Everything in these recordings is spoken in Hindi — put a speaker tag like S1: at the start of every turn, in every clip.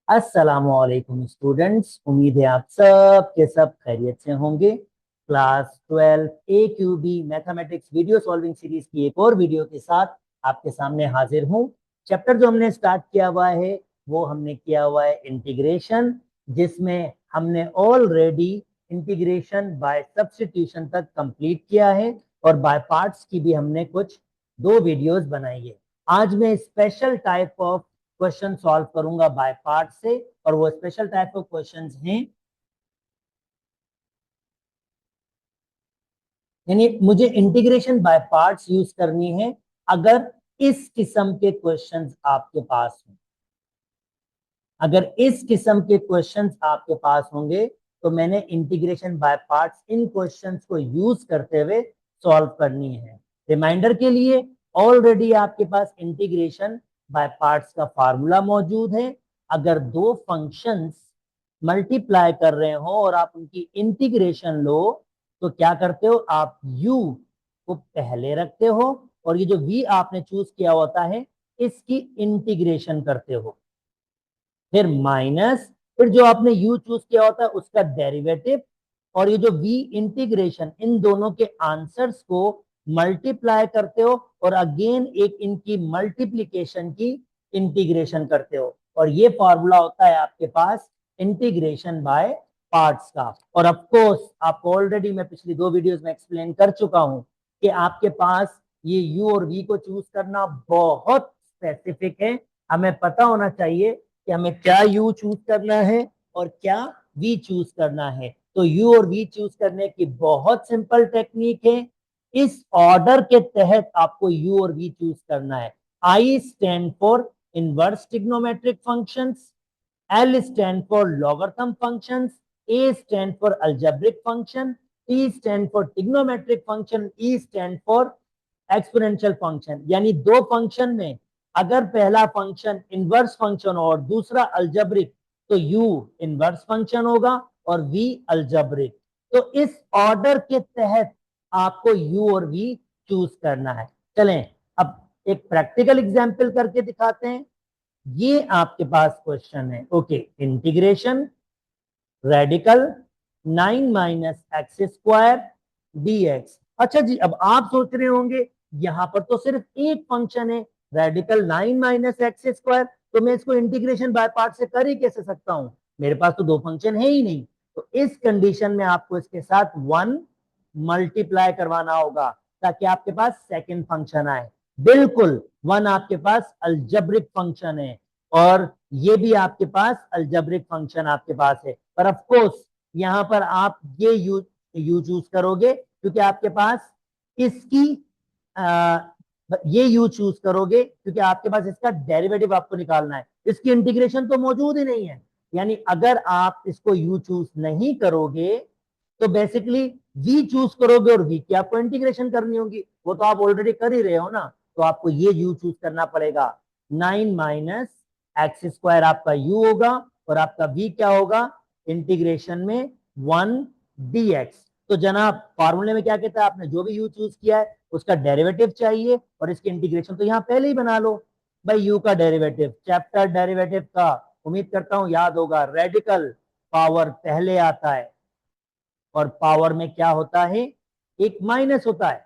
S1: अस्सलामुअलैकुम स्टूडेंट्स, उम्मीद है आप सब के सब खैरियत से होंगे। Class 12 AQB mathematics video solving series की एक और वीडियो के साथ आपके सामने हाजिर हूँ। चैप्टर जो हमने स्टार्ट किया हुआ है वो हमने किया हुआ है इंटीग्रेशन, जिसमें हमने ऑलरेडी इंटीग्रेशन बाय सब्स्टिट्यूशन तक कंप्लीट किया है और बाय पार्ट्स की भी हमने कुछ 2 वीडियोस बनाई है। आज मैं special type of question solve करूंगा बाय पार्ट से, और वो स्पेशल टाइप ऑफ क्वेश्चंस हैं, यानी मुझे इंटीग्रेशन बाय पार्ट्स यूज करनी है अगर इस किस्म के क्वेश्चंस आपके पास हों। अगर इस किस्म के क्वेश्चंस आपके पास होंगे तो मैंने integration by parts in questions को यूज करते हुए सॉल्व करनी है। रिमाइंडर के लिए, ऑलरेडी आपके पास इंटीग्रेशन बाय पार्ट्स का फार्मूला मौजूद है। अगर दो फंक्शंस मल्टीप्लाई कर रहे हो और आप उनकी इंटीग्रेशन लो तो क्या करते हो, आप u को पहले रखते हो और ये जो v आपने चूज किया होता है इसकी इंटीग्रेशन करते हो, फिर माइनस, फिर जो आपने u चूज किया होता है उसका डेरिवेटिव, और ये जो v इंटीग्रेशन, इन दोनों के आंसर्स को मल्टीप्लाई करते हो और अगेन एक इनकी मल्टीप्लीकेशन की इंटीग्रेशन करते हो, और ये फॉर्मूला होता है आपके पास इंटीग्रेशन बाय पार्ट्स का। और ऑफ कोर्स आपको ऑलरेडी मैं पिछली 2 वीडियोस में एक्सप्लेन कर चुका हूं कि आपके पास ये u और v को चूज करना बहुत स्पेसिफिक है। हमें पता होना चाहिए कि हमें क्या u चूज करना है और क्या v चूज करना है। तो u और v चूज करने की बहुत सिंपल टेक्निक है। इस ऑर्डर के तहत आपको u और v चूज करना है। I stand for inverse trigonometric functions, L stand for logarithm functions, A stand for algebraic function, T stand for trigonometric function, E stand for exponential function. यानी दो फंक्शन में अगर पहला फंक्शन इनवर्स फंक्शन और दूसरा अलजेब्रिक तो u इनवर्स फंक्शन होगा और v अलजेब्रिक। तो इस ऑर्डर के तहत आपको u और v चूज करना है। चलें अब एक प्रैक्टिकल एग्जांपल करके दिखाते हैं। ये आपके पास क्वेश्चन है, okay, integration radical 9 minus x square dx। अच्छा जी, अब आप सोच रहे होंगे यहां पर तो सिर्फ एक फंक्शन है, रेडिकल 9 माइनस एक्स स्क्वायर, तो मैं इसको इंटीग्रेशन बाय पार्ट से कर ही कैसे सकता हूं, मेरे पास तो दो फंक्शन है ही नहीं। तो इस कंडीशन में आपको इसके साथ 1 मल्टीप्लाई करवाना होगा ताकि आपके पास सेकंड फंक्शन आए। बिल्कुल, 1 आपके पास अलजेब्रिक फंक्शन है और ये भी आपके पास अलजेब्रिक फंक्शन आपके पास है, पर ऑफ कोर्स यहां पर आप ये यू चूज करोगे क्योंकि आपके पास इसकी ये यू चूज करोगे क्योंकि आपके पास इसका डेरिवेटिव आपको निकालना है, इसकी इंटीग्रेशन तो मौजूद ही नहीं है। यानी अगर आप इसको यू चूज नहीं करोगे तो बेसिकली वी चूज करोगे और वी की आपको इंटीग्रेशन करनी होगी, वो तो आप ऑलरेडी कर ही रहे हो ना। तो आपको ये यू चूज करना पड़ेगा। 9 माइनस एक्स स्क्वायर आपका u होगा और आपका v क्या होगा, इंटीग्रेशन में 1 dx। तो जनाब फॉर्मूले में क्या कहता है, आपने जो भी u चूज किया है उसका डेरिवेटिव चाहिए और इसकी इंटीग्रेशन तो यहां पहले ही बना लो। भाई u का डेरिवेटिव, चैप्टर डेरिवेटिव का उम्मीद करता हूं याद होगा, रेडिकल पावर पहले आता है और पावर में क्या होता है, एक माइनस होता है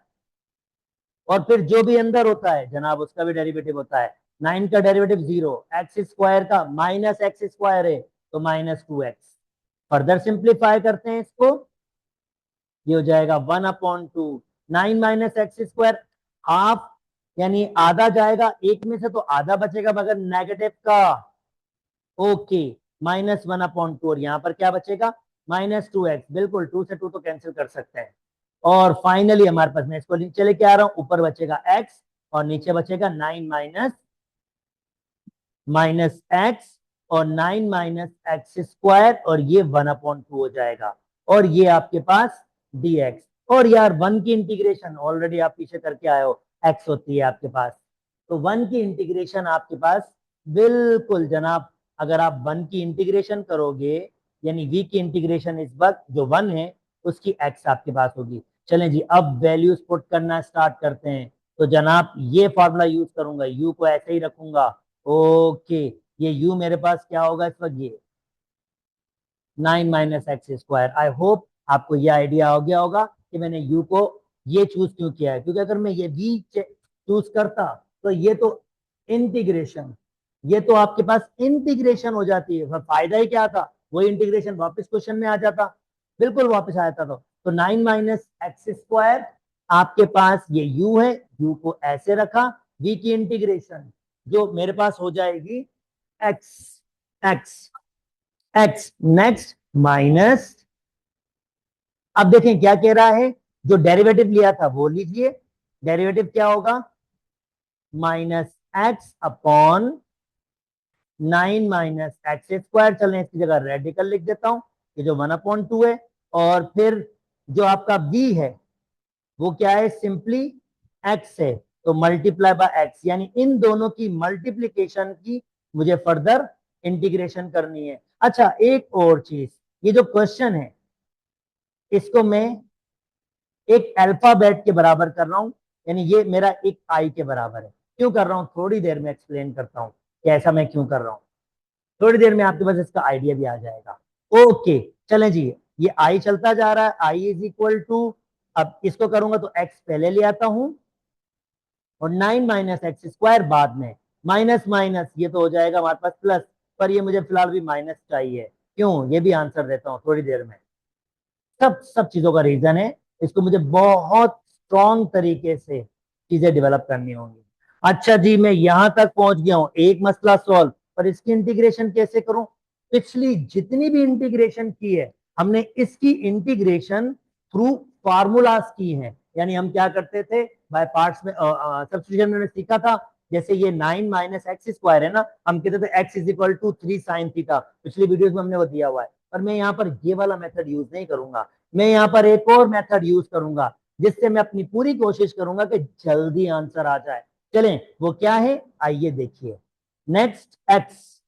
S1: और फिर जो भी अंदर होता है जनाब उसका भी डेरिवेटिव होता है। 9 का डेरिवेटिव 0, एक्स स्क्वायर का माइनस एक्स स्क्वायर है तो -2x। फर्दर सिंप्लीफाई करते हैं इसको, ये हो जाएगा 1/2। 9 माइनस एक्स स्क्वायर हाफ, यानी आधा जाएगा, एक में से तो आधा बचेगा मगर नेगेटिव का, ओके, -1/2। और यहां पर क्या बचेगा, -2x। बिल्कुल, 2 से 2 तो कैंसिल कर सकते हैं। और फाइनली हमारे पास, मैं इसको नीचे लेके आ रहा हूं, ऊपर बचेगा x और नीचे बचेगा 9 माइनस एक्स और 9 माइनस एक्स स्क्वायर, और ये 1/2 हो जाएगा और ये आपके पास dx। और यार 1 की इंटीग्रेशन ऑलरेडी आप पीछे करके आए हो, x होती है आपके पास, तो 1 की इंटीग्रेशन आपके पास, बिल्कुल जनाब, अगर आप 1 की इंटीग्रेशन करोगे यानी v की इंटीग्रेशन इस वक्त जो 1 है उसकी x आपके पास होगी। चलें जी, अब वैल्यूज पुट करना स्टार्ट करते हैं। तो जनाब ये फॉर्मूला यूज करूंगा, u को ऐसे ही रखूंगा, ओके, ये u मेरे पास क्या होगा इस वक्त, ये 9 minus x square. I hope आपको ये आइडिया हो गया होगा कि मैंने u को ये चूज क्यों किया है, क्योंकि अगर मैं ये v चूज करता तो ये तो इंटीग्रेशन, ये तो आपके पास इंटीग्रेशन हो जाती है, पर फायदा ही क्या था, वही इंटीग्रेशन वापस क्वेश्चन में आ जाता, बिल्कुल वापस आ जाता। तो 9 माइनस एक्स स्क्वायर, आपके पास ये u है, u को ऐसे रखा, v की इंटीग्रेशन जो मेरे पास हो जाएगी x, x, x, next minus, अब देखें क्या कह रहा है, जो डेरिवेटिव लिया था वो लीजिए, डेरिवेटिव क्या होगा, minus x upon 9 minus x square, चलें इसकी जगह रेडिकल लिख देता हूं, ये जो 1/2 है, और फिर जो आपका b है वो क्या है, सिंपली x है, तो मल्टीप्लाई बाय x, यानी इन दोनों की मल्टीप्लीकेशन की मुझे फर्दर इंटीग्रेशन करनी है। अच्छा एक और चीज, ये जो क्वेश्चन है इसको मैं एक अल्फाबेट के बराबर कर रहा हूं, यानी ये मेरा एक आई के बराबर है। क्यों कर रहा हूं, थोड़ी देर में एक्सप्लेन करता हूं कि ऐसा मैं क्यों कर रहा हूं, थोड़ी देर में आपके पास इसका आइडिया भी आ जाएगा। ओके चलें जी, ये आई चलता जा रहा है, आई इज इक्वल टू, अब इसको करूंगा तो एक्स पहले ले आता हूं और 9 माइनस एक्स स्क्वायर बाद में, माइनस माइनस ये तो हो जाएगा हमारे पास प्लस, पर ये मुझे फिलहाल भी माइनस चाहिए, क्यों ये भी आंसर देता हूं थोड़ी देर में। सब चीजों का रीजन है, इसको मुझे बहुत स्ट्रॉन्ग तरीके से चीजें डेवलप करनी होंगी। अच्छा जी, मैं यहां तक पहुंच गया हूं, एक मसला सॉल्व, पर इसकी इंटीग्रेशन कैसे करूं, पिछली जितनी भी इंटीग्रेशन की है हमने इसकी इंटीग्रेशन थ्रू फार्मूलाज की है, यानी हम क्या करते थे बाय पार्ट्स में, सब्स्टिट्यूशन में सीखा था, जैसे ये 9 माइनस एक्स स्क्वायर है ना, हम कहते थे x is equal to 3 sine theta, पिछली वीडियोस में हमने वो दिया हुआ है, पर मैं यहाँ पर ये वाला मेथड यूज नहीं करूंगा, मैं यहाँ पर एक और मेथड यूज करूंगा जिससे मैं अपनी पूरी कोशिश करूंगा कि जल्दी आंसर आ जाए। चलें वो क्या है, आइए देखिए, next x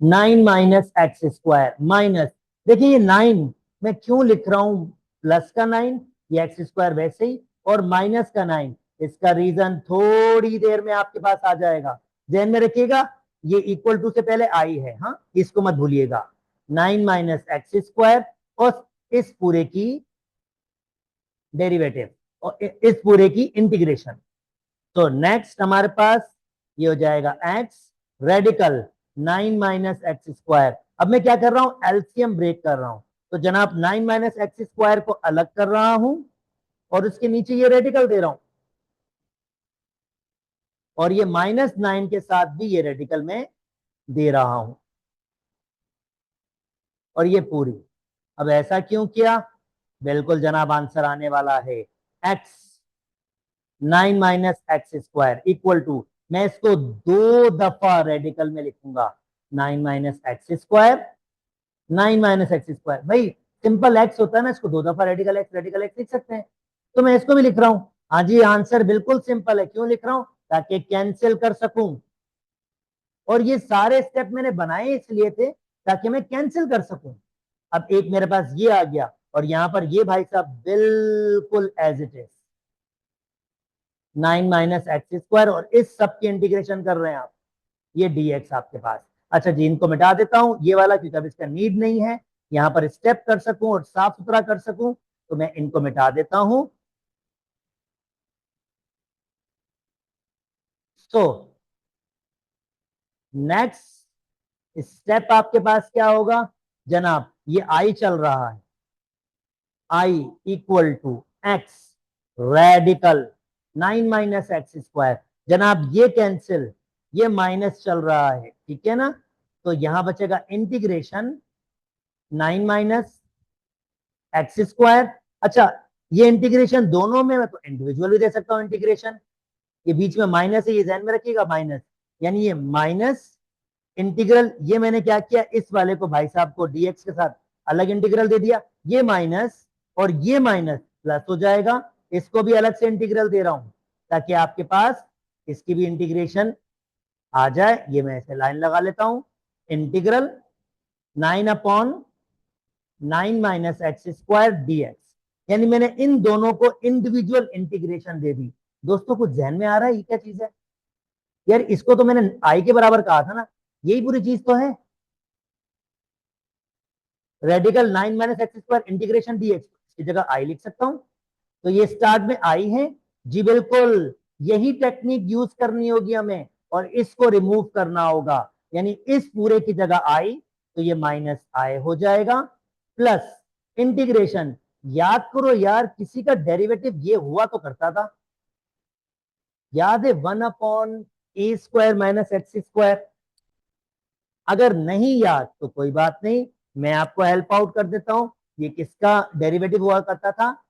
S1: 9 minus x square minus, देखिए ये 9 मैं क्यों लिख रहा हूं प्लस का 9, ये एक्स स्क्वायर वैसे ही, और माइनस का 9, इसका रीजन थोड़ी देर में आपके पास आ जाएगा, ध्यान में रखिएगा, ये इक्वल टू से पहले आई है, हाँ इसको मत भूलिएगा, 9 माइनस एक्स स्क्वायर और इस पूरे की डेरिवेटिव और इस पूरे की इंटीग्रेशन। तो नेक्स्ट हमारे पास ये हो जाएगा x radical 9 minus x square, अब मैं क्या कर रहा हूं, एलसीएम ब्रेक कर रहा हूं, तो जनाब 9 माइनस एक्स स्क्वायर को अलग कर रहा हूं और उसके नीचे ये रेडिकल दे रहा हूं, और ये -9 के साथ भी ये रेडिकल में दे रहा हूं, और ये पूरी, अब ऐसा क्यों किया, बिल्कुल जनाब आंसर आने वाला है x 9 minus x square equal to, मैं इसको दो दफा रेडिकल में लिखूंगा, 9 minus x square, 9 minus x square, भाई सिंपल एक्स होता है ना, इसको दो दफा रेडिकल एक्स लिख सकते हैं, तो मैं इसको भी लिख रहा हूं। हाँ जी आंसर बिल्कुल सिंपल है, क्यों लिख रहा हूं, ताकि कैंसिल कर सकूं, और ये सारे स्टेप मैंने बनाए इसलिए थे ताकि मैं कैंसिल कर सकूं। अब एक मेरे पास ये आ गया, और यहां पर ये भाई साहब बिल्कुल as it is 9 minus x square, और इस सब की इंटीग्रेशन कर रहे हैं आप, ये dx आपके पास। अच्छा जी, इनको मिटा देता हूं ये वाला, क्योंकि अब इसका नीड नहीं है, यहां पर स्टेप कर सकूं और साफ सुथरा कर सकूं, तो मैं इनको मिटा देता हूं। सो नेक्स्ट स्टेप आपके पास क्या होगा जनाब, ये आई चल रहा है, I equal to x radical 9 minus x square, जनाब ये कैंसिल, ये माइनस चल रहा है, ठीक है ना, तो यहां बचेगा इंटीग्रेशन 9 माइनस एक्स स्क्वायर। अच्छा ये इंटीग्रेशन दोनों में मैं तो इंडिविजुअल भी दे सकता हूं इंटीग्रेशन, ये बीच में माइनस है, ये ध्यान में रखिएगा माइनस, यानी ये माइनस इंटीग्रल, ये मैंने क्या किया, इस वाले को भाई साहब को dx के साथ अलग इंटीग्रल दे दिया, ये माइनस और ये माइनस प्लस हो जाएगा, इसको भी अलग से इंटीग्रल दे रहा हूं ताकि आपके पास इसकी भी इंटीग्रेशन आ जाए। ये मैं ऐसे लाइन लगा लेता हूं, integral 9/9 minus x square dx, यानी मैंने इन दोनों को इंडिविजुअल इंटीग्रेशन दे दी। दोस्तों कुछ ध्यान में आ रहा है ये क्या चीज है, यार इसको तो मैंने आई के बराबर कहा था ना, यही पूरी चीज तो है। Radical 9 minus x square integration D x, इसकी जगह आई लिख सकता हूं। तो ये स्टार्ट में आई है जी, बिल्कुल यही टेक्निक यूज करनी होगी हमें, और इसको रिमूव करना होगा, यानी इस पूरे की जगह आई, तो ये माइनस आई हो जाएगा, प्लस इंटीग्रेशन। याद करो यार, किसी का डेरिवेटिव ये हुआ तो करता था, याद है, 1/a² माइनस एक्स स्क्वायर। अगर नहीं याद तो कोई बात नहीं, मैं आपको हेल्प आउट कर देता हूं। ये किसका डेरिवेटिव हुआ करता था?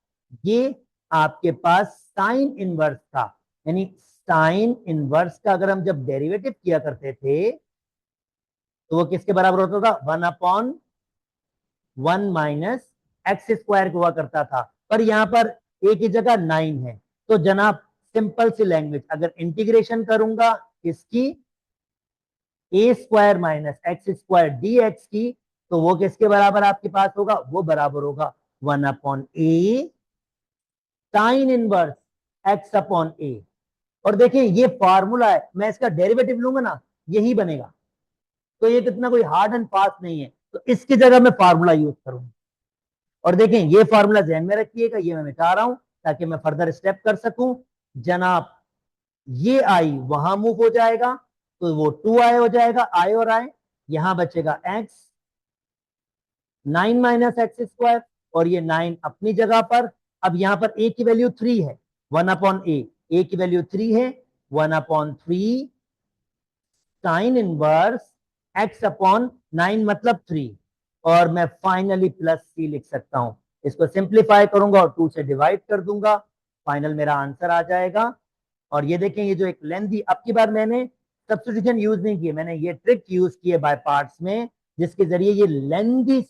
S1: ये आपके पास साइन इनवर्स था, यानी साइन इनवर्स का अगर हम जब डेरिवेटिव किया करते थे तो वो किसके बराबर होता था? 1/1 माइनस एक्स स्क्वायर हुआ करता था। पर यहां पर ए की जगह 9 है, तो जनाब सिंपल सी लैंग्वेज, अगर इंटीग्रेशन करूंगा इसकी a² minus x square D x की, तो वो किसके बराबर आपके पास होगा? वो बराबर होगा 1/a sine inverse x upon A. और देखिए ये फॉर्मूला है, मैं इसका डेरिवेटिव लूंगा ना, यही बनेगा। तो ये कितना कोई हार्ड एंड फास्ट नहीं है, तो इसकी जगह मैं फॉर्मूला यूज करूंगा। और देखें, ये फॉर्मूला ध्यान में रखिएगा, ये मैं मिटा रहा हूं ताकि मैं फर्दर स्टेप कर सकूं। जनाब ये आई वहां मूव हो जाएगा, तो वो 2i हो जाएगा, आई और आई, यहां बचेगा एक्स, 9 माइनस एक्स स्क्वायर, और ये 9 अपनी जगह पर। अब यहां पर ए की वैल्यू 3 है, 1/a, ए की वैल्यू 3 है, 1/3 साइन इनवर्स एक्स अपॉन 9 मतलब 3, और मैं फाइनली प्लस सी लिख सकता हूं। इसको सिंप्लीफाई करूंगा और 2 से डिवाइड कर दूंगा, फाइनल मेरा आंसर आ जाएगा। और ये देखें, ये जो एक लेंथी, अब की बार मैंने सब्स्टिट्यूशन यूज नहीं किए, मैंने ये ट्रिक यूज की है बाय पार्ट्स में, जिसके जरिए ये लेंथी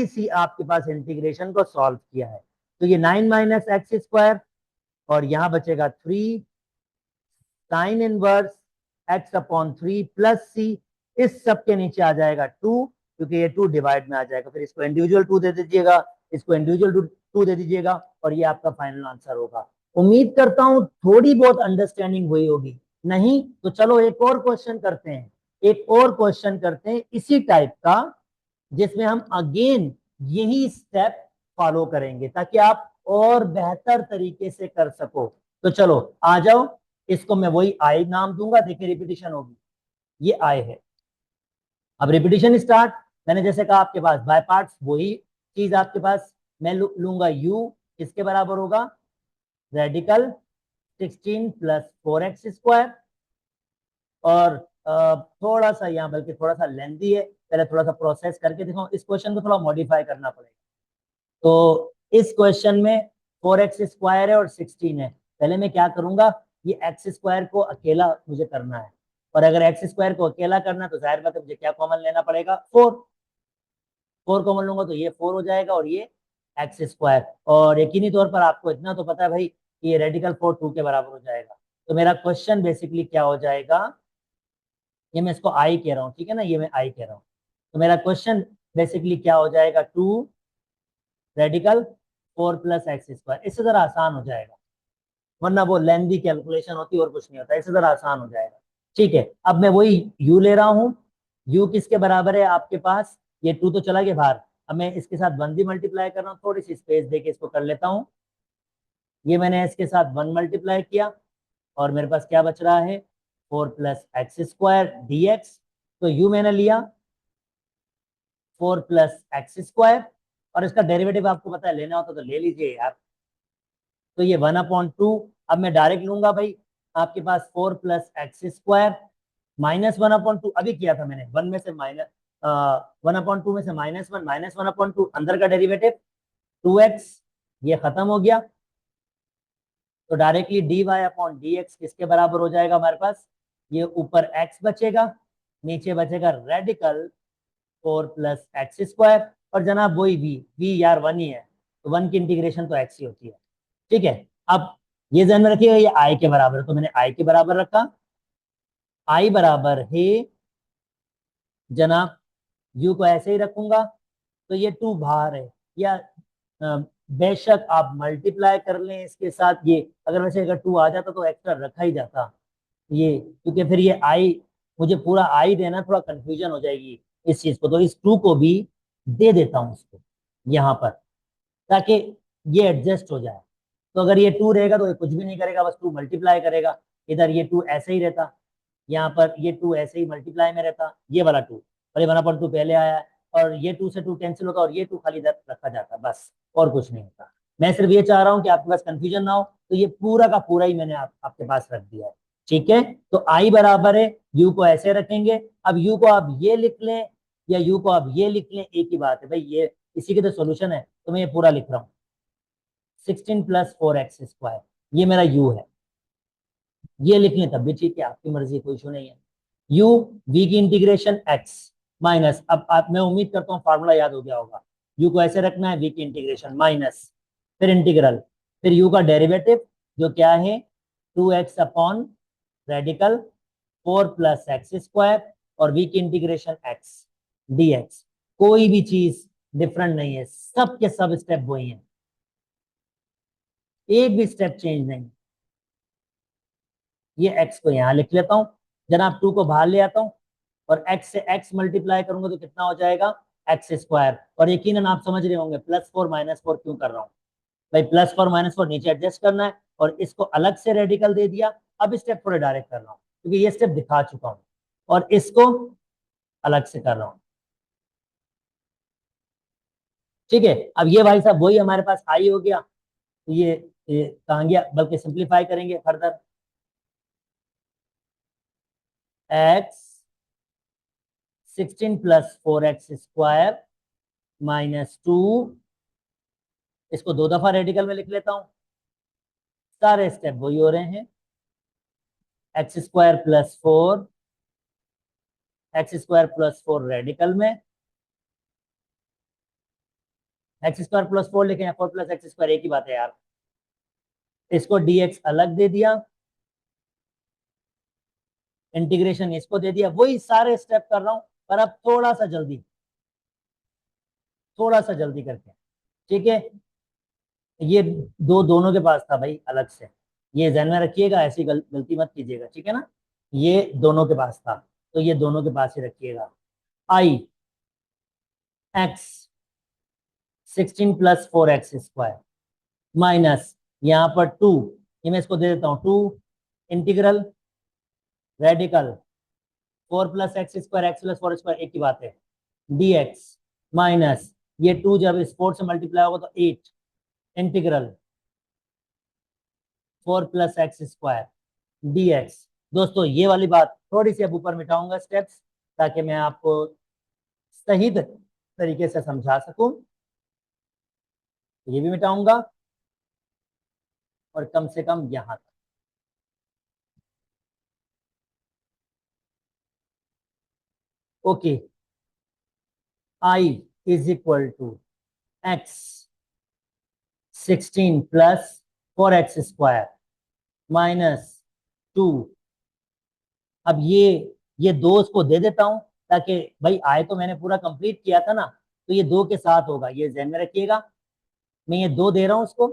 S1: सी आपके पास इंटीग्रेशन को सॉल्व किया है। तो ये 9 माइनस एक्स स्क्वायर, और यहां बचेगा 3 sine inverse x upon 3 plus C, इस सब के नीचे आ जाएगा 2, क्योंकि ये 2 डिवाइड में आ जाएगा, फिर इसको इंडिविजुअल 2 दे दीजिएगा, इसको इंडिविजुअल 2 दे दीजिएगा, और ये आपका फाइनल आंसर होगा। उम्मीद करता हूं थोड़ी बहुत अंडरस्टैंडिंग हुई होगी। नहीं तो चलो एक और क्वेश्चन करते हैं, एक और क्वेश्चन करते हैं इसी टाइप का, जिसमें हम अगेन यही स्टेप फॉलो करेंगे ताकि आप और बेहतर तरीके से कर सको। तो चलो आ जाओ, इसको मैं वही आई नाम दूंगा, देखिए रिपीटिशन होगी, ये आई है। अब रिपीटिशन स्टार्ट, मैंने जैसे कहा आपके पास बाय पार्ट्स वही चीज आपके पास, मैं लूंगा u, किसके बराबर होगा? Radical 16 plus 4x²। और थोड़ा सा यहाँ, बल्कि थोड़ा सा लेंथी है, पहले थोड़ा सा प्रोसेस करके दिखाऊं, इस क्वेश्चन को थोड़ा मॉडिफाई करना पड़ेगा। तो इस क्वेश्चन में 4x² है और 16 है, पहले मैं क्या करूंगा, ये x² को अकेला मुझे करना है, और अगर x² को अकेला करना है तो जाहिर बात है मुझे क्या कॉमन लेना पड़ेगा? 4। 4 कॉमन लूंगा तो ये 4 हो जाएगा, और ये x²। और यकीनी तौर पर आपको इतना तो पता है भाई कि ये रेडिकल 4 2 के बराबर हो जाएगा। तो मेरा क्वेश्चन बेसिकली क्या हो जाएगा, ये मैं इसको आई कह रहा हूँ, ठीक है ना, ये मैं आई कह रहा हूँ। तो मेरा क्वेश्चन बेसिकली क्या हो जाएगा, 2 रेडिकल 4 प्लस x², इससे जरा आसान हो जाएगा, वरना वो लेंथी कैलकुलेशन होती है और कुछ नहीं होता, इससे जरा आसान हो जाएगा। ठीक है, अब मैं वही u ले रहा हूँ, u किसके बराबर है आपके पास? ये 2 तो चला गया बाहर, अब मैं इसके साथ 1 भी मल्टीप्लाई कर रहा हूँ, थोड़ी सी स्पेस देके इसको कर लेता हूँ। ये मैंने इसके साथ 1 मल्टीप्लाई किया, और मेरे पास क्या बच रहा है? 4 प्लस x² dx। तो u मैंने लिया 4 प्लस x², और इसका डेरिवेटिव आपको पता है, लेना होता तो ले लीजिए यार। तो ये 1/2, अब मैं डायरेक्ट लूंगा भाई, आपके पास 4 प्लस x² माइनस 1/2, अभी किया था मैंने, 1 में से माइनस 1/2 में से -1, माइनस 1/2, अंदर का डेरिवेटिव 2x, ये खत्म हो गया। तो डायरेक्टली dy/dx किसके बराबर हो जाएगा हमारे पास? ये ऊपर x बचेगा, नीचे बचेगा रेडिकल 4 प्लस x², और जनाब वही v यार 1 ही है, तो 1 की इंटीग्रेशन तो x ही होती है। ठीक है, अब ये ध्यान में रखिएगा, ये i के बराबर है, तो मैंने i के बराबर रखा, i बराबर है जनाब, u को ऐसे ही रखूंगा, तो ये 2 बाहर है, या बेशक आप मल्टीप्लाई कर लें इसके साथ, ये अगर वैसे अगर 2 आ जाता तो एक्स्ट्रा रखा ही जाता ये, क्योंकि फिर ये आई मुझे पूरा आई देना, थोड़ा कंफ्यूजन हो जाएगी इस चीज को, तो इस 2 को भी दे देता हूं उसको यहाँ पर, ताकि ये एडजस्ट हो जाए। तो अगर ये 2 रहेगा तो ये कुछ भी नहीं करेगा, बस 2 मल्टीप्लाई करेगा। इधर ये 2 ऐसे ही रहता, यहाँ पर ये 2 ऐसे ही मल्टीप्लाई में रहता, ये वाला 2 और ये 1/2 पहले आया है, और ये 2 से 2 कैंसिल होता और ये 2 खाली इधर रखा जाता, बस और कुछ नहीं होता। मैं सिर्फ ये चाह रहा हूँ कि आपके पास कंफ्यूजन ना हो, तो ये पूरा का पूरा ही मैंने आपके पास रख दिया है। ठीक है, तो आई बराबर है, यू को ऐसे रखेंगे। अब यू को आप ये लिख लें या यू को आप ये लिख लें, एक ही बात है भाई, ये इसी के तो सोल्यूशन है, तो मैं ये पूरा लिख रहा हूँ 16 + 4x², ये मेरा यू है। ये लिख लें तब भी ठीक है, आपकी मर्जी, कोई इशू नहीं है। यू वी की इंटीग्रेशन एक्स माइनस, अब आप, मैं उम्मीद करता हूँ फार्मूला याद हो गया होगा। यू को ऐसे रखना है, वी की इंटीग्रेशन माइनस, फिर इंटीग्रल, फिर यू का डेरिवेटिव जो क्या है 2x अपॉन रेडिकल 4 + x², और वी की इंटीग्रेशन x dx। कोई भी चीज डिफरेंट नहीं है, सब के सब स्टेप वही हैं, एक भी स्टेप चेंज नहीं। ये x को यहां लिख लेता हूं, जनाब 2 को बाहर ले आता हूं, और x से x मल्टीप्लाई करूंगा तो कितना हो जाएगा x²। और यकीनन आप समझ रहे होंगे +4 -4 क्यों कर रहा हूं भाई, +4 -4 नीचे एडजस्ट करना है, और इसको अलग से रेडिकल दे दिया। अब स्टेप थोड़े डायरेक्ट कर रहा हूं क्योंकि ये स्टेप दिखा चुका हूं, और इसको अलग से कर रहा हूं। ठीक है, अब ये भाई साहब वही हमारे पास आई हो गया, तो ये कहाँ गया, बल्कि सिंप्लीफाई करेंगे फर्दर। x 16 + 4x² -2, इसको 2 दफा रेडिकल में लिख लेता हूं, सारे स्टेप वही हो रहे हैं। x² + 4, x² + 4 रेडिकल में, x² + 4 लिखे हैं, 4 + x² एक ही बात है यार। इसको dx अलग दे दिया, इंटीग्रेशन इसको दे दिया, वही सारे स्टेप कर रहा हूं, पर अब थोड़ा सा जल्दी करके। ठीक है, ये दोनों के पास था भाई अलग से, ये ध्यान में रखिएगा, ऐसी गलती मत कीजिएगा, ठीक है ना। ये दोनों के पास था, तो ये दोनों के पास ही रखिएगा। आई x 16 + 4x² माइनस यहाँ पर 2, ये मैं इसको दे देता हूँ 2 इंटीग्रल रेडिकल 4 + x², x + 4² एक ही बात है, dx माइनस ये 2 जब इस 4 से मल्टीप्लाई होगा तो 8 इंटीग्रल 4 + x² dx। दोस्तों ये वाली बात थोड़ी सी अब ऊपर मिटाऊंगा स्टेप्स, ताकि मैं आपको सही तरीके से समझा सकूं। ये भी मिटाऊंगा, और कम से कम यहां तक। ओके, आई = x 16 + 4x² -2। अब ये 2 उसको दे देता हूं, ताकि भाई आए तो मैंने पूरा कंप्लीट किया था ना, तो ये 2 के साथ होगा, ये ध्यान में रखिएगा। मैं ये 2 दे रहा हूं उसको,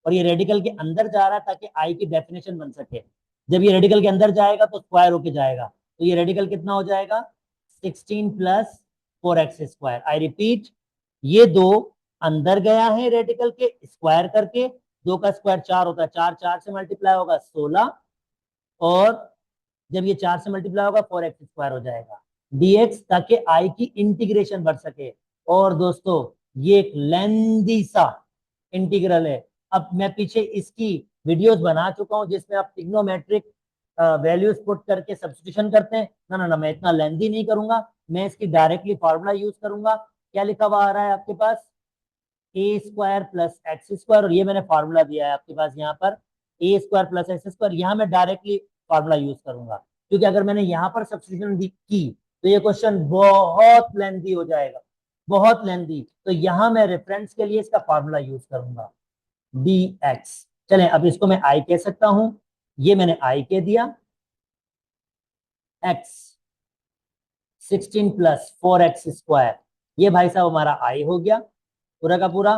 S1: और ये रेडिकल के अंदर जा रहा है ताकि आई की डेफिनेशन बन सके। जब ये रेडिकल के अंदर जाएगा तो स्क्वायर होके जाएगा, तो ये रेडिकल कितना हो जाएगा 16 + 4x²। आई रिपीट, ये 2 अंदर गया है रेडिकल के, स्क्वायर करके, 2 का स्क्वायर 4 होता है, 4 4 से मल्टीप्लाई होगा 16, और जब ये 4 से मल्टीप्लाई होगा 4x² हो जाएगा dx, ताकि आई की इंटीग्रेशन बढ़ सके। और दोस्तों ये एक लेंदी सा इंटीग्रल है, अब मैं पीछे इसकी वीडियोस बना चुका हूं जिसमें आप ट्रिग्नोमेट्रिक वैल्यूज पुट करके सब्स्टिट्यूशन करते हैं। ना ना ना, मैं इतना लेंदी नहीं करूंगा, मैं इसकी डायरेक्टली फॉर्मूला यूज करूंगा। क्या लिखा हुआ आ रहा है आपके पास, a² + x², और ये मैंने फार्मूला दिया है आपके पास यहाँ पर a² + x²। यहाँ मैं डायरेक्टली फार्मूला यूज करूंगा, क्योंकि अगर मैंने यहाँ पर सब्स्टिट्यूशन की तो ये क्वेश्चन बहुत लेंथी हो जाएगा, बहुत लेंथी। तो यहाँ मैं रेफरेंस के लिए इसका फार्मूला यूज करूंगा dx। चलें, अब इसको मैं i कह सकता हूं, ये मैंने i कह दिया, x 16 + 4x², ये भाई साहब हमारा i हो गया पूरा का पूरा,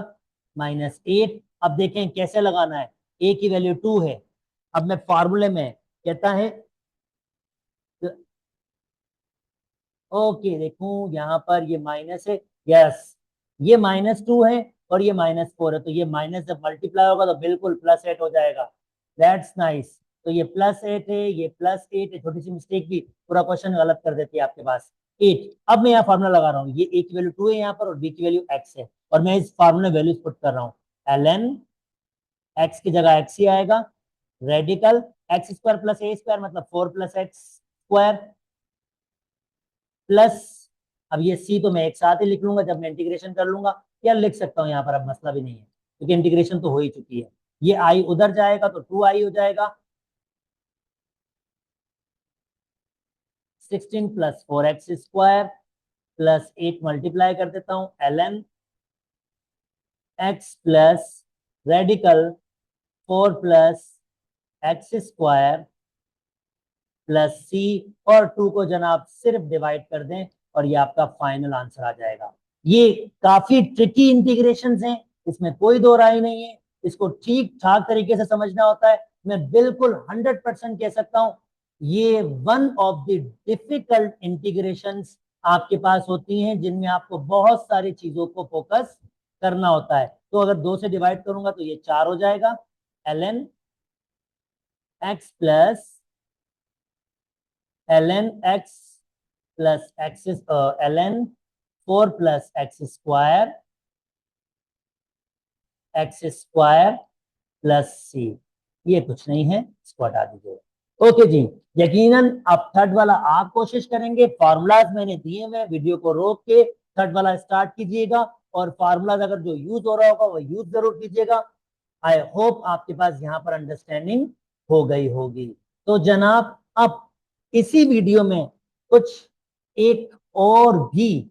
S1: -8। अब देखें कैसे लगाना है, a की वैल्यू 2 है। अब मैं फार्मूले में कहता है ओके देखूं यहाँ पर ये माइनस है, यस ये -2 है और ये -4 है, तो ये माइनस जब मल्टीप्लाई होगा तो बिल्कुल +8 हो जाएगा। That's nice. तो ये +8 है, ये +8 है, छोटी सी मिस्टेक भी पूरा क्वेश्चन गलत कर देती है आपके पास। 8। अब मैं यहाँ फॉर्मूला लगा रहा हूँ, ये a की वैल्यू 2 है यहाँ पर और b की वैल्यू x है, और मैं इस फार्मूले वैल्यूज पुट कर रहा हूँ। ln x की जगह x ही आएगा, रेडिकल x² + a² मतलब 4 + x² प्लस, अब ये c तो मैं एक साथ ही लिख लूंगा जब मैं इंटीग्रेशन कर लूंगा, या लिख सकता हूँ यहाँ पर, अब मसला भी नहीं है क्योंकि इंटीग्रेशन तो हो ही चुकी है। ये i उधर जाएगा तो 2i हो जाएगा, 16 + 4x² +8 मल्टीप्लाई कर देता हूँ ln x plus radical 4 + x² +c, और 2 को जनाब सिर्फ डिवाइड कर दें और ये आपका फाइनल आंसर आ जाएगा। ये काफी ट्रिकी इंटीग्रेशंस हैं, इसमें कोई दो राय नहीं है, इसको ठीक ठाक तरीके से समझना होता है। मैं बिल्कुल 100% कह सकता हूं ये one of the difficult integrations आपके पास होती हैं, जिनमें आपको बहुत सारी चीजों को फोकस करना होता है। तो अगर 2 से डिवाइड करूंगा तो ये 4 हो जाएगा, ln x plus ln x plus x ln 4 + x² plus c, ये कुछ नहीं है, इसको हटा दीजिए। ओके जी, यकीनन अब थर्ड वाला आप कोशिश करेंगे, फार्मूलाज मैंने दिए हुए, वीडियो को रोक के थर्ड वाला स्टार्ट कीजिएगा और फार्मूलाज अगर जो यूज हो रहा होगा वो यूज जरूर कीजिएगा। आई होप आपके पास यहाँ पर अंडरस्टैंडिंग हो गई होगी। तो जनाब अब इसी वीडियो में कुछ एक और भी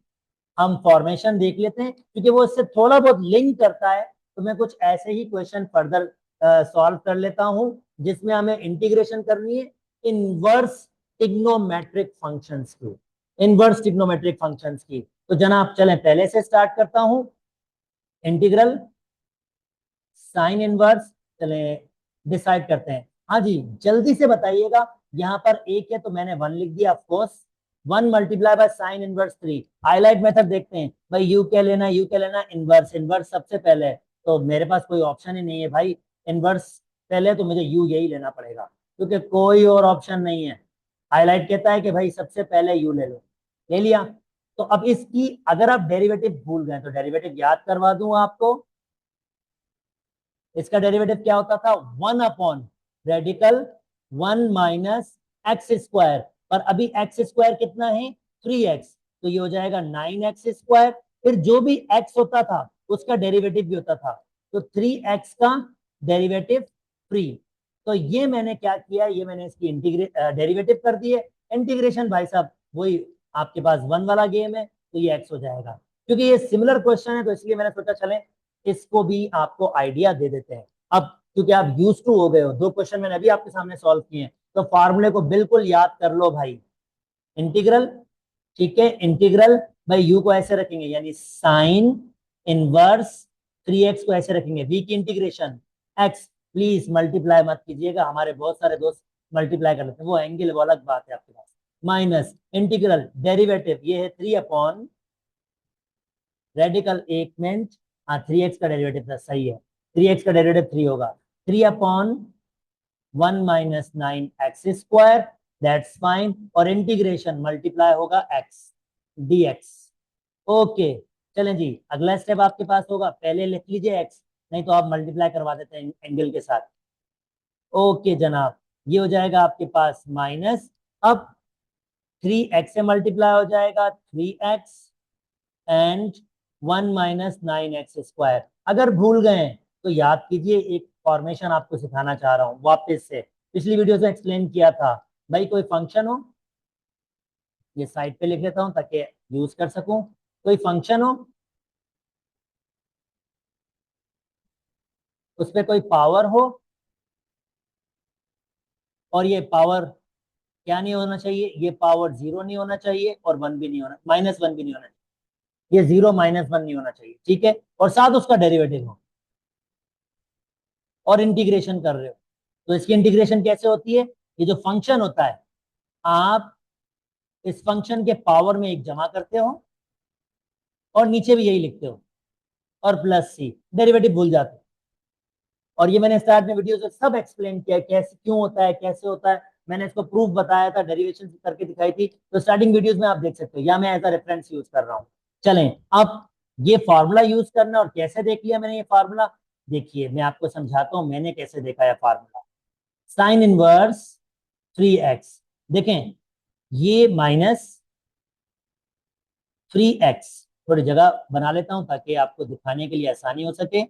S1: हम फॉर्मेशन देख लेते हैं, क्योंकि वो इससे थोड़ा बहुत लिंक करता है, तो मैं कुछ ऐसे ही क्वेश्चन फर्दर सॉल्व कर लेता हूं जिसमें हमें इंटीग्रेशन करनी है इनवर्स ट्रिग्नोमेट्रिक फंक्शंस की, इनवर्स ट्रिग्नोमेट्रिक फंक्शंस की। तो जनाब चलें पहले से स्टार्ट करता हूं, इंटीग्रल साइन इनवर्स, चले डिसाइड करते हैं। हाँ जी, जल्दी से बताइएगा, यहाँ पर एक है तो मैंने 1 लिख दिया, of course 1 multiply by sine inverse 3। Highlight method देखते हैं भाई, यू क्या लेना, यू क्या लेना, इनवर्स, इनवर्स सबसे पहले है, तो मेरे पास कोई ऑप्शन ही नहीं है भाई, इनवर्स पहले तो मुझे यू यही लेना पड़ेगा क्योंकि कोई और ऑप्शन नहीं है। हाईलाइट कहता है कि भाई सबसे पहले यू ले लो, ले लिया। तो अब इसकी अगर आप डेरिवेटिव भूल गए तो डेरिवेटिव याद करवा दूं आपको, इसका डेरिवेटिव क्या होता था, 1/रेडिकल 1 माइनस x², पर अभी x² कितना है, 3x, तो ये हो जाएगा 9x², फिर जो भी x होता था उसका डेरिवेटिव भी होता था, तो 3x का डेरिवेटिव फ्री। तो ये मैंने क्या किया, ये मैंने इसकी डेरिवेटिव कर दी है। इंटीग्रेशन भाई साहब वही आपके पास 1 वाला गेम है, तो ये x हो जाएगा। क्योंकि ये सिमिलर क्वेश्चन है तो इसलिए मैंने सोचा चलें इसको भी आपको आइडिया दे देते हैं। अब क्योंकि आप यूज टू हो गए हो, 2 क्वेश्चन मैंने अभी आपके सामने सॉल्व किए हैं, तो फार्मूले को बिल्कुल याद कर लो भाई। इंटीग्रल, ठीक है, इंटीग्रल भाई यू को ऐसे रखेंगे यानी साइन इनवर्स 3x को ऐसे रखेंगे, v की इंटीग्रेशन x, प्लीज मल्टीप्लाई मत कीजिएगा, हमारे बहुत सारे दोस्त मल्टीप्लाई कर लेते हैं, वो एंगल वो अलग बात है आपके पास। माइनस इंटीग्रल डेरिवेटिव ये है 3 रेडिकल, 1 मिनट, हाँ 3x का डेरिवेटिव था, सही है, 3x का डेरिवेटिव 3 होगा, 3/1 माइनस 9x², दैट्स फाइन, और इंटीग्रेशन मल्टीप्लाई होगा x dx। ओके, चलें जी, अगला स्टेप आपके पास होगा, पहले लिख लीजिए x, नहीं तो आप मल्टीप्लाई करवा देते हैं एंगल के साथ। ओके जनाब, ये हो जाएगा आपके पास माइनस, अब 3x से मल्टीप्लाई हो जाएगा 3x एंड 1 माइनस 9x²। अगर भूल गए तो याद कीजिए, एक फॉर्मेशन आपको सिखाना चाह रहा हूं वापस से, पिछली वीडियो से एक्सप्लेन किया था। भाई कोई फंक्शन हो, ये साइड पे लिख लेता हूं ताकि यूज कर सकूं, कोई फंक्शन हो, उस पर कोई पावर हो, और ये पावर क्या नहीं होना चाहिए, ये पावर 0 नहीं होना चाहिए और 1 भी नहीं होना, -1 भी नहीं होना चाहिए, ये 0 -1 नहीं होना चाहिए, ठीक है, और साथ उसका डेरिवेटिव हो और इंटीग्रेशन कर रहे हो। तो इसकी इंटीग्रेशन कैसे होती है, ये जो फंक्शन होता है, आप इस फंक्शन के पावर में एक जमा करते हो और नीचे भी यही लिखते हो और प्लस सी, डेरिवेटिव भूल जाते हो। और ये मैंने स्टार्ट में वीडियो से सब एक्सप्लेन किया कैसे क्यों होता है कैसे होता है, मैंने इसको प्रूफ बताया था, डेरिवेशन करके दिखाई थी, तो स्टार्टिंग वीडियोस में आप देख सकते हो, या मैं एज अ रेफरेंस यूज कर रहा हूँ। चलें अब ये फार्मूला यूज करना, और कैसे देख लिया मैंने ये फार्मूला, देखिए मैं आपको समझाता हूँ मैंने कैसे देखा है फार्मूला। साइन इनवर्स 3x, देखें ये माइनस 3x, थोड़ी जगह बना लेता हूं ताकि आपको दिखाने के लिए आसानी हो सके।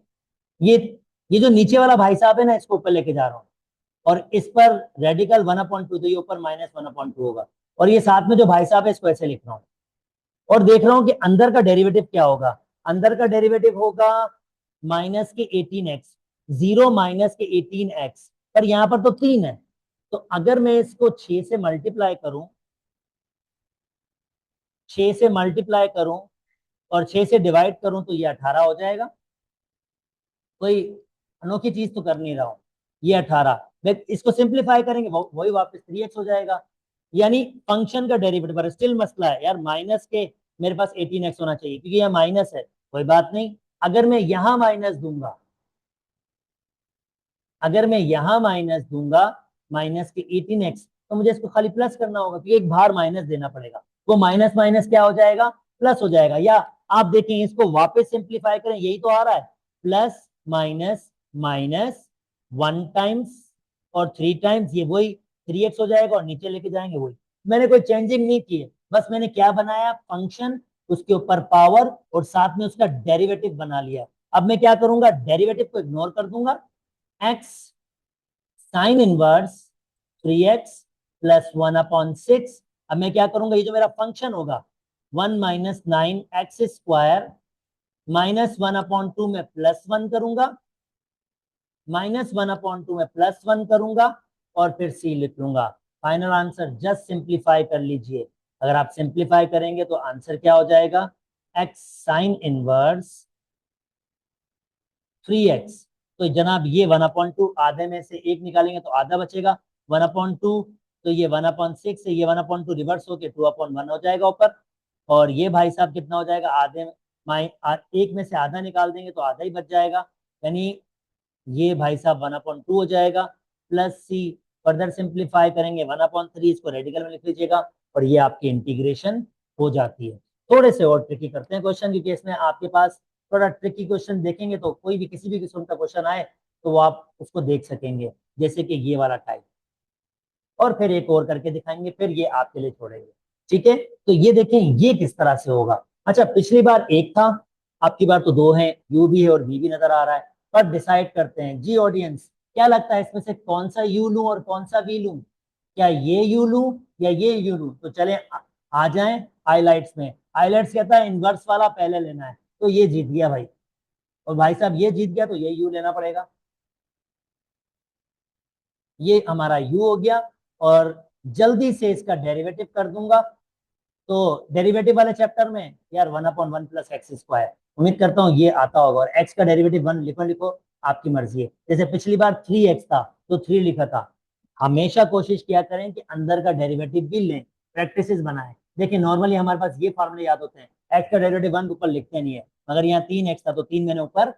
S1: ये ये जो नीचे वाला भाई साहब है ना, इसको ऊपर लेके जा रहा हूँ, और इस पर रेडिकल 1/2, तो ये ऊपर -1/2 होगा, और ये साथ में जो भाई साहब है इसको ऐसे लिख रहा हूँ, और देख रहा हूँ कि अंदर का डेरिवेटिव क्या होगा। अंदर का डेरिवेटिव होगा माइनस के 18x, 0 माइनस के 18x, पर यहाँ पर तो 3 है, तो अगर मैं इसको 6 से मल्टीप्लाई करूं, 6 से मल्टीप्लाई करूं और 6 से डिवाइड करूं तो ये 18 हो जाएगा। कोई अनोखी चीज तो कर नहीं रहा हूं, ये 18, इसको सिंप्लीफाई करेंगे वही वापस 3x हो जाएगा। यानी फंक्शन का डेरिवेटिव, पर स्टिल मसला है यार, माइनस के मेरे पास 18x होना चाहिए क्योंकि यह माइनस है, कोई बात नहीं। अगर मैं यहां माइनस दूंगा, अगर मैं यहां माइनस दूंगा माइनस के 18x, तो मुझे इसको खाली प्लस करना होगा क्योंकि एक बाहर माइनस देना पड़ेगा, वो माइनस माइनस क्या हो जाएगा, प्लस हो जाएगा। या आप देखें इसको वापस सिंप्लीफाई करें, यही तो आ रहा है, प्लस माइनस माइनस 1 टाइम्स और 3 टाइम्स, ये वही 3x हो जाएगा, और नीचे लेके जाएंगे वही। मैंने कोई चेंजिंग नहीं की है, बस मैंने क्या बनाया, फंक्शन, उसके ऊपर पावर और साथ में उसका डेरिवेटिव बना लिया। अब मैं क्या करूंगा, डेरिवेटिव को इग्नोर कर दूंगा, x sine inverse 3x plus 1/6। अब मैं क्या करूंगा, ये जो मेरा फंक्शन होगा 1 - 9x² -1/2 में +1 करूंगा, -1/2 में +1 करूंगा, और फिर c लिख लूंगा। फाइनल आंसर जस्ट सिंप्लीफाई कर लीजिए, अगर आप सिंप्लीफाई करेंगे तो आंसर क्या हो जाएगा, x साइन इनवर्स 3x, तो जनाब ये 1/2, आधे में से एक निकालेंगे तो आधा बचेगा, 1/2, तो ये 1/6 से ये 1/2 रिवर्स होके 2/1 हो जाएगा ऊपर, और ये भाई साहब कितना हो जाएगा, आधे एक में से आधा निकाल देंगे तो आधा ही बच जाएगा, यानी ये भाई साहब 1/2 हो जाएगा, प्लस सी, फर्दर सिंप्लीफाई करेंगे 1/3, इसको रेडिकल में लिख लीजिएगा, और ये आपकी इंटीग्रेशन हो जाती है। थोड़े से और ट्रिकी करते हैं क्वेश्चन, क्योंकि इसमें आपके पास थोड़ा ट्रिकी क्वेश्चन देखेंगे तो कोई भी किसी भी किस्म का क्वेश्चन आए तो वो आप उसको देख सकेंगे, जैसे कि ये वाला टाइप, और फिर एक और करके दिखाएंगे, फिर ये आपके लिए छोड़ेंगे। ठीक है, तो ये देखें ये किस तरह से होगा। अच्छा, पिछली बार एक था, आपकी बार तो दो है, यू भी है और वी भी नजर आ रहा है, पर डिसाइड करते हैं जी ऑडियंस, क्या लगता है इसमें से कौन सा यू लूं और कौन सा वी लूं, क्या ये यू लूं या ये यू लूं, तो चलें आ जाएं हाइलाइट्स में। हाइलाइट्स कहता है इनवर्स वाला पहले लेना है, तो ये जीत गया भाई, और भाई साहब ये जीत गया तो ये यू लेना पड़ेगा, ये हमारा यू हो गया, और जल्दी से इसका डेरिवेटिव कर दूंगा। तो डेरिवेटिव वाले चैप्टर में यार 1/1 प्लस x², उम्मीद करता हूँ ये आता होगा, और x का डेरिवेटिव 1 लिखो लिखो, आपकी मर्जी है। जैसे पिछली बार 3x था तो 3 लिखा था। हमेशा कोशिश किया करें कि अंदर का डेरिवेटिव भी लें, प्रैक्टिस बनाएं। देखिए नॉर्मली हमारे पास ये फॉर्मूले याद होते हैं, x का डेरिवेटिव 1 ऊपर लिखते नहीं है, मगर यहाँ 3x था तो 3 मैंने ऊपर